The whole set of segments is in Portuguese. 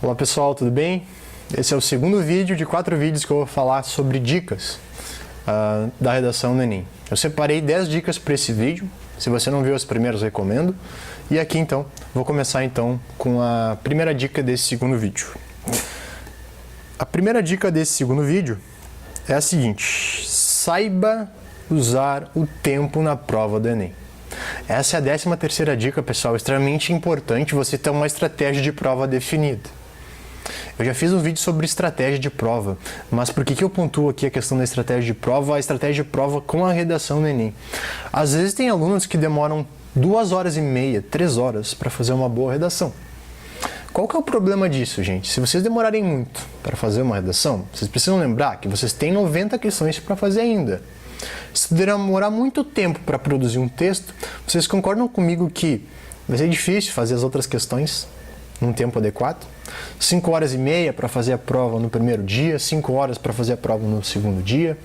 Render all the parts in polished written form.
Olá pessoal, tudo bem? Esse é o segundo vídeo de 4 vídeos que eu vou falar sobre dicas da redação do Enem. Eu separei 10 dicas para esse vídeo. Se você não viu as primeiras, eu recomendo. E aqui então, vou começar então com a primeira dica desse segundo vídeo. A primeira dica desse segundo vídeo é a seguinte: saiba usar o tempo na prova do Enem. Essa é a 13ª dica, pessoal, extremamente importante você ter uma estratégia de prova definida. Eu já fiz um vídeo sobre estratégia de prova, mas por que eu pontuo aqui a questão da estratégia de prova? A estratégia de prova com a redação do Enem. Às vezes tem alunos que demoram 2h30, 3 horas para fazer uma boa redação. Qual que é o problema disso, gente? Se vocês demorarem muito para fazer uma redação, vocês precisam lembrar que vocês têm 90 questões para fazer ainda. Se demorar muito tempo para produzir um texto, vocês concordam comigo que vai ser difícil fazer as outras questões num tempo adequado? 5h30 para fazer a prova no primeiro dia, 5 horas para fazer a prova no segundo dia,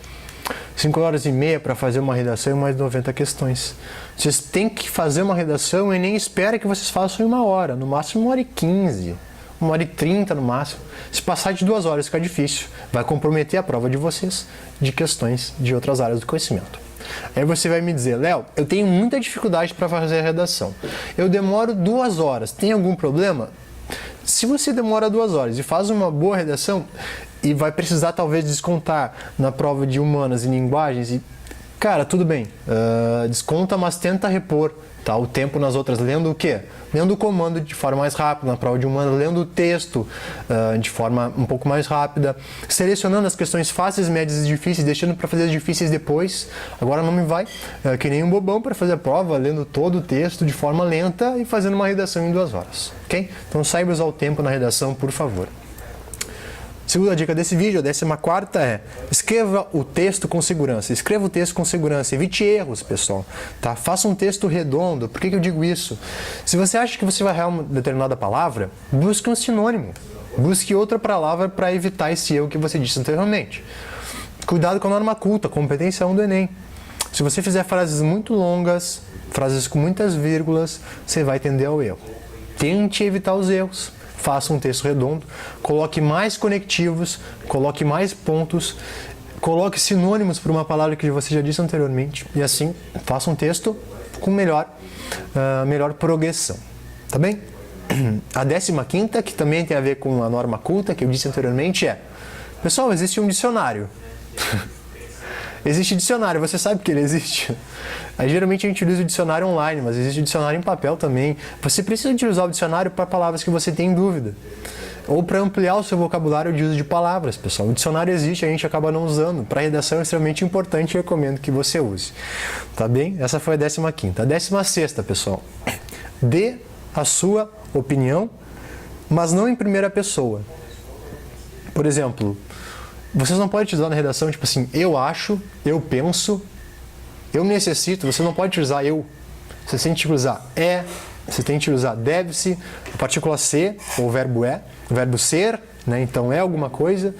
5h30 para fazer uma redação e mais 90 questões. Vocês têm que fazer uma redação e nem espera que vocês façam em 1 hora, no máximo 1h15, 1h30 no máximo. Se passar de 2 horas fica difícil, vai comprometer a prova de vocês de questões de outras áreas do conhecimento. Aí você vai me dizer: Léo, eu tenho muita dificuldade para fazer a redação, eu demoro 2 horas, tem algum problema? Se você demora 2 horas e faz uma boa redação e vai precisar talvez descontar na prova de humanas e linguagens, e, cara, tudo bem, desconta, mas tenta repor, tá, o tempo nas outras, lendo o quê? Lendo o comando de forma mais rápida na prova de humanas, lendo o texto de forma um pouco mais rápida, selecionando as questões fáceis, médias e difíceis, deixando para fazer as difíceis depois. Agora não me vai que nem um bobão para fazer a prova, lendo todo o texto de forma lenta e fazendo uma redação em 2 horas, ok? Então saiba usar o tempo na redação, por favor. Segunda dica desse vídeo, a 14ª, é: escreva o texto com segurança. Escreva o texto com segurança, evite erros, pessoal. Tá? Faça um texto redondo. Por que eu digo isso? Se você acha que você vai errar uma determinada palavra, busque um sinônimo. Busque outra palavra para evitar esse erro que você disse anteriormente. Cuidado com a norma culta, competência 1 do Enem. Se você fizer frases muito longas, frases com muitas vírgulas, você vai tender ao erro. Tente evitar os erros. Faça um texto redondo, coloque mais conectivos, coloque mais pontos, coloque sinônimos para uma palavra que você já disse anteriormente e assim faça um texto com melhor progressão, tá bem? A 15ª, que também tem a ver com a norma culta que eu disse anteriormente, é: pessoal, existe um dicionário. Existe dicionário, você sabe que ele existe. Aí, geralmente a gente usa o dicionário online, mas existe o dicionário em papel também. Você precisa utilizar o dicionário para palavras que você tem dúvida. Ou para ampliar o seu vocabulário de uso de palavras, pessoal. O dicionário existe, a gente acaba não usando. Para redação é extremamente importante e recomendo que você use. Tá bem? Essa foi a 15ª. A 16ª, pessoal: dê a sua opinião, mas não em primeira pessoa. Por exemplo, vocês não podem utilizar na redação, tipo assim, eu acho, eu penso, eu necessito. Você não pode utilizar eu. Você tem que usar é, você tem que usar deve-se, a partícula ser, ou o verbo ser, né? Então é alguma coisa,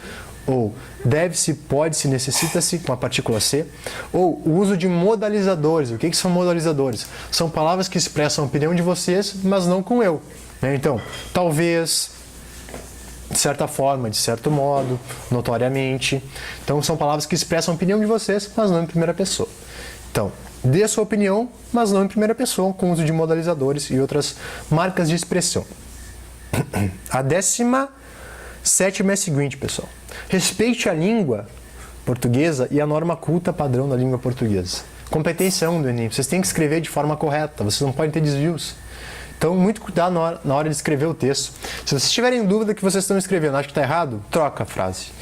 ou deve-se, pode-se, necessita-se, com a partícula ser, ou o uso de modalizadores. O que são modalizadores? São palavras que expressam a opinião de vocês, mas não com eu, né? Então, talvez, de certa forma, de certo modo, notoriamente. Então são palavras que expressam a opinião de vocês, mas não em primeira pessoa. Então, dê a sua opinião, mas não em primeira pessoa, com o uso de modalizadores e outras marcas de expressão. A 17ª é a seguinte, pessoal: respeite a língua portuguesa e a norma culta padrão da língua portuguesa. Competência 1 do Enem. Vocês têm que escrever de forma correta, vocês não podem ter desvios. Então, muito cuidado na hora de escrever o texto. Se vocês tiverem dúvida que vocês estão escrevendo, acho que está errado, troca a frase.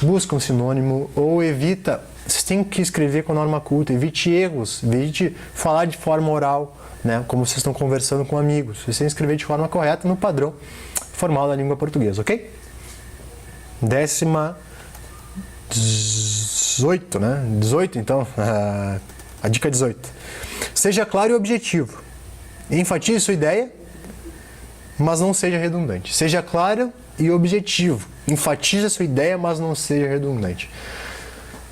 Busca um sinônimo ou evita. Vocês têm que escrever com a norma culta, evite erros, evite falar de forma oral, né, como vocês estão conversando com amigos. Vocês têm que escrever de forma correta no padrão formal da língua portuguesa, ok? 18, né? 18, então, a dica 18. Seja claro e objetivo. Enfatize sua ideia, mas não seja redundante. Seja claro e objetivo. Enfatize a sua ideia, mas não seja redundante.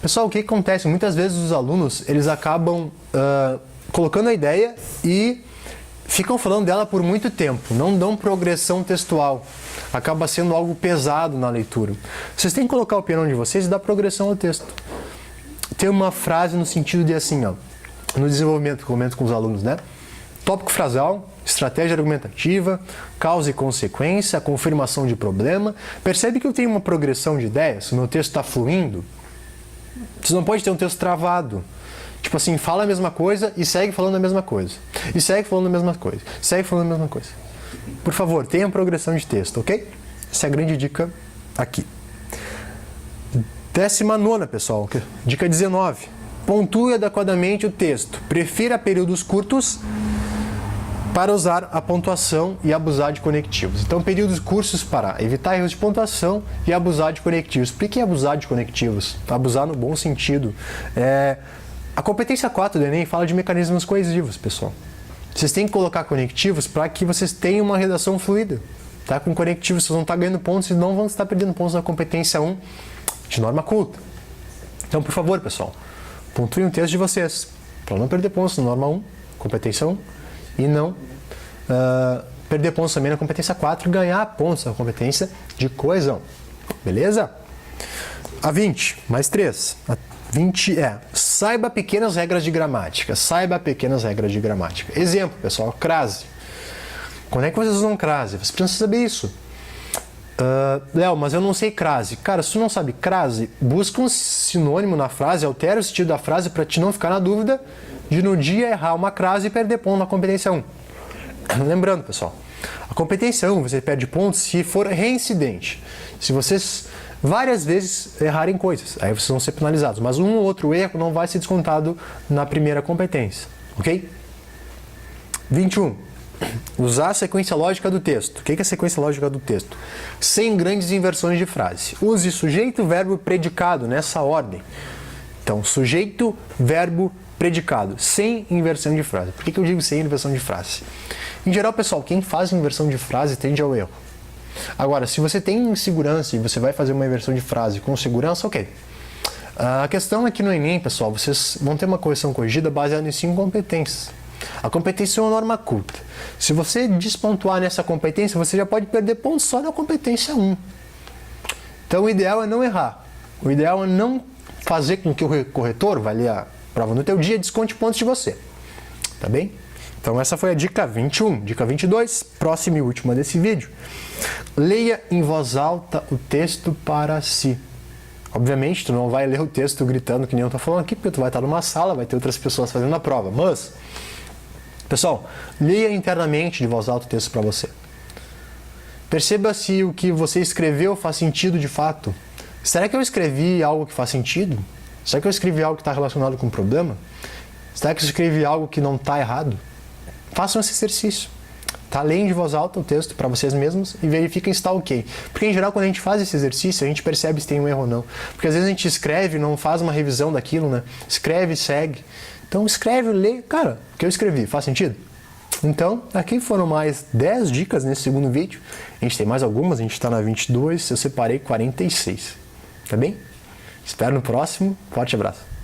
Pessoal, o que acontece? Muitas vezes os alunos, eles acabam colocando a ideia e ficam falando dela por muito tempo, não dão progressão textual. Acaba sendo algo pesado na leitura. Vocês têm que colocar a opinião de vocês e dar progressão ao texto. Tem uma frase no sentido de assim, ó, no desenvolvimento que eu comento com os alunos, né? Tópico frasal, estratégia argumentativa, causa e consequência, confirmação de problema. Percebe que eu tenho uma progressão de ideias? O meu texto está fluindo? Você não pode ter um texto travado. Tipo assim, fala a mesma coisa e segue falando a mesma coisa. E segue falando a mesma coisa. Segue falando a mesma coisa. Por favor, tenha progressão de texto, ok? Essa é a grande dica aqui. 19ª, pessoal. Dica 19. Pontue adequadamente o texto. Prefira períodos curtos para usar a pontuação e abusar de conectivos. Então, períodos curtos para evitar erros de pontuação e abusar de conectivos. Por que abusar de conectivos? Abusar no bom sentido. A competência 4 do Enem fala de mecanismos coesivos, pessoal. Vocês têm que colocar conectivos para que vocês tenham uma redação fluida. Tá? Com conectivos vocês vão estar ganhando pontos e não vão estar perdendo pontos na competência 1 de norma culta. Então, por favor, pessoal, pontuem o texto de vocês para não perder pontos na norma 1, competência 1, e não perder pontos também na competência 4 e ganhar pontos na competência de coesão. Beleza? A 20, mais 3. A 20 saiba pequenas regras de gramática. Saiba pequenas regras de gramática. Exemplo, pessoal, crase. Quando é que vocês usam crase? Vocês precisam saber isso. Léo, mas eu não sei crase. Cara, se tu não sabe crase, busca um sinônimo na frase, altera o sentido da frase para te não ficar na dúvida de no dia errar uma crase e perder ponto na competência 1. Lembrando, pessoal, a competência 1 você perde pontos se for reincidente. Se vocês várias vezes errarem coisas, aí vocês vão ser penalizados. Mas um ou outro erro não vai ser descontado na primeira competência, ok? 21. Usar a sequência lógica do texto. O que é a sequência lógica do texto? Sem grandes inversões de frase. Use sujeito, verbo, predicado nessa ordem. Então, sujeito, verbo, predicado, sem inversão de frase. Por que eu digo sem inversão de frase? Em geral, pessoal, quem faz inversão de frase tende ao erro. Agora, se você tem insegurança e você vai fazer uma inversão de frase com segurança, ok. A questão é que no Enem, pessoal, vocês vão ter uma correção corrigida baseada em 5 competências. A competência é uma norma culta. Se você despontuar nessa competência, você já pode perder pontos só na competência 1. Então, o ideal é não errar. O ideal é não fazer com que o corretor vai ler a prova no teu dia e desconte pontos de você. Tá bem? Então, essa foi a dica 21. Dica 22, próxima e última desse vídeo. Leia em voz alta o texto para si. Obviamente, tu não vai ler o texto gritando que nem eu estou falando aqui, porque tu vai estar numa sala, vai ter outras pessoas fazendo a prova. Mas, pessoal, leia internamente de voz alta o texto para você. Perceba se o que você escreveu faz sentido de fato. Será que eu escrevi algo que faz sentido? Será que eu escrevi algo que está relacionado com um problema? Será que eu escrevi algo que não está errado? Façam esse exercício. Tá? Leem de voz alta o texto para vocês mesmos e verifiquem se está ok. Porque, em geral, quando a gente faz esse exercício, a gente percebe se tem um erro ou não. Porque, às vezes, a gente escreve e não faz uma revisão daquilo, né? Escreve e segue. Então, escreve, lê. Cara, o que eu escrevi, faz sentido? Então, aqui foram mais 10 dicas nesse segundo vídeo. A gente tem mais algumas, a gente está na 22, eu separei 46. Tá bem? Espero no próximo. Forte abraço.